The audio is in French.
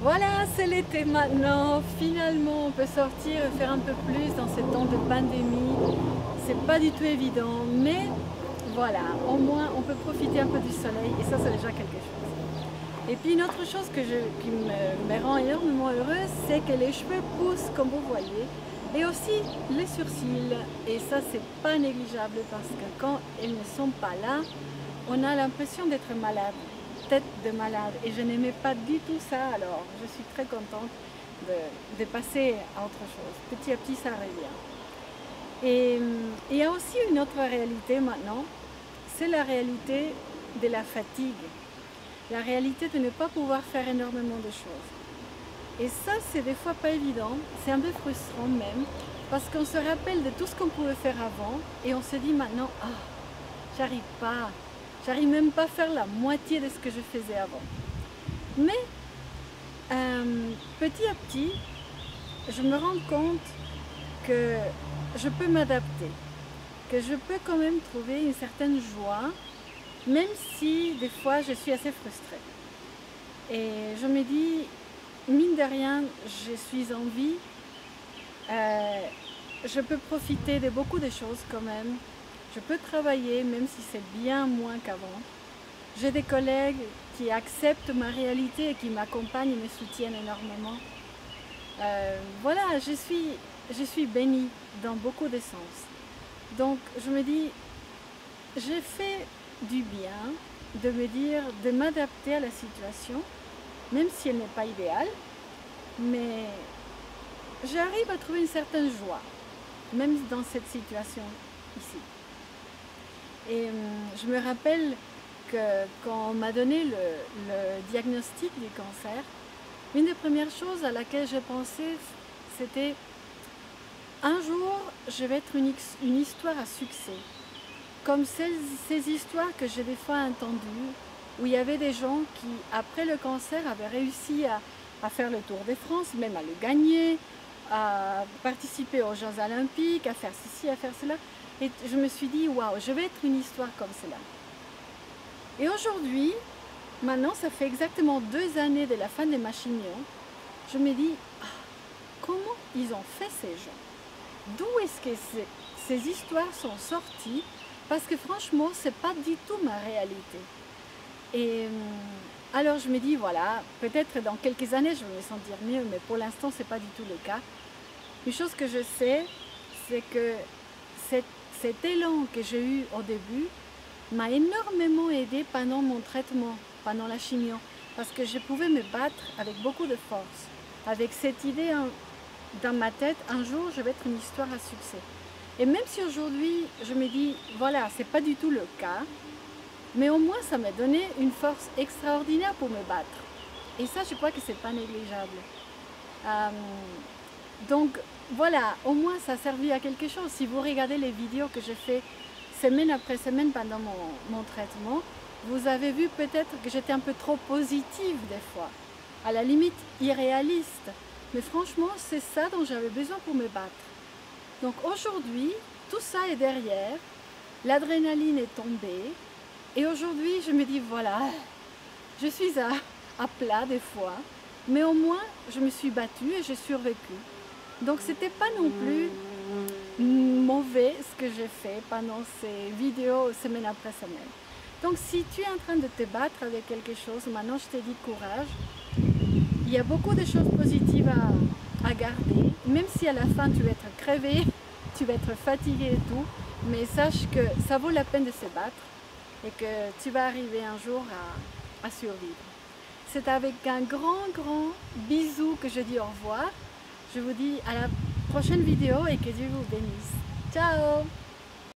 Voilà, c'est l'été maintenant. Finalement, on peut sortir et faire un peu plus dans ces temps de pandémie. C'est pas du tout évident, mais voilà, au moins on peut profiter un peu du soleil et ça, c'est déjà quelque chose. Et puis une autre chose qui me rend énormément heureuse, c'est que les cheveux poussent comme vous voyez et aussi les sourcils. Et ça, c'est pas négligeable parce que quand ils ne sont pas là, on a l'impression d'être malade, tête de malade. Et je n'aimais pas du tout ça, alors je suis très contente de passer à autre chose. Petit à petit, ça revient. Et il y a aussi une autre réalité maintenant, c'est la réalité de la fatigue. La réalité de ne pas pouvoir faire énormément de choses. Et ça, c'est des fois pas évident, c'est un peu frustrant même, parce qu'on se rappelle de tout ce qu'on pouvait faire avant, et on se dit maintenant, ah, j'arrive pas, j'arrive même pas à faire la moitié de ce que je faisais avant. Mais petit à petit, je me rends compte que je peux m'adapter, que je peux quand même trouver une certaine joie, même si des fois je suis assez frustrée. Et je me dis, mine de rien, je suis en vie, je peux profiter de beaucoup de choses quand même. Je peux travailler même si c'est bien moins qu'avant. J'ai des collègues qui acceptent ma réalité et qui m'accompagnent et me soutiennent énormément. Voilà, je suis bénie dans beaucoup de sens. Donc je me dis, j'ai fait du bien de me dire, de m'adapter à la situation, même si elle n'est pas idéale, mais j'arrive à trouver une certaine joie, même dans cette situation ici. Et je me rappelle que quand on m'a donné le diagnostic du cancer, une des premières choses à laquelle j'ai pensé, c'était un jour, je vais être une histoire à succès. Comme ces histoires que j'ai des fois entendues, où il y avait des gens qui, après le cancer, avaient réussi à faire le Tour de France, même à le gagner, à participer aux Jeux Olympiques, à faire ceci, à faire cela. Et je me suis dit, waouh, je vais être une histoire comme cela. Et aujourd'hui, maintenant, ça fait exactement 2 années de la fin de ma chimio, je me dis, ah, comment ils ont fait ces gens? D'où est-ce que ces histoires sont sorties? Parce que franchement, c'est pas du tout ma réalité. Et alors je me dis, voilà, peut-être dans quelques années, je vais me sentir mieux, mais pour l'instant, c'est pas du tout le cas. Une chose que je sais, c'est que cet élan que j'ai eu au début m'a énormément aidé pendant mon traitement, pendant la chimio, parce que je pouvais me battre avec beaucoup de force, avec cette idée dans ma tête, un jour, je vais être une histoire à succès. Et même si aujourd'hui, je me dis, voilà, c'est pas du tout le cas, mais au moins, ça m'a donné une force extraordinaire pour me battre. Et ça, je crois que c'est pas négligeable. Donc, voilà, au moins, ça a servi à quelque chose. Si vous regardez les vidéos que je fais semaine après semaine pendant mon traitement, vous avez vu peut-être que j'étais un peu trop positive des fois, à la limite irréaliste. Mais franchement, c'est ça dont j'avais besoin pour me battre. Donc aujourd'hui, tout ça est derrière, l'adrénaline est tombée, et aujourd'hui je me dis voilà, je suis à plat des fois, mais au moins je me suis battue et j'ai survécu. Donc c'était pas non plus mauvais ce que j'ai fait pendant ces vidéos semaine après semaine. Donc si tu es en train de te battre avec quelque chose, maintenant je te dis courage. Il y a beaucoup de choses positives à garder, même si à la fin tu vas être crevé, tu vas être fatigué et tout, mais sache que ça vaut la peine de se battre et que tu vas arriver un jour à survivre. C'est avec un grand bisou que je dis au revoir. Je vous dis à la prochaine vidéo et que Dieu vous bénisse. Ciao!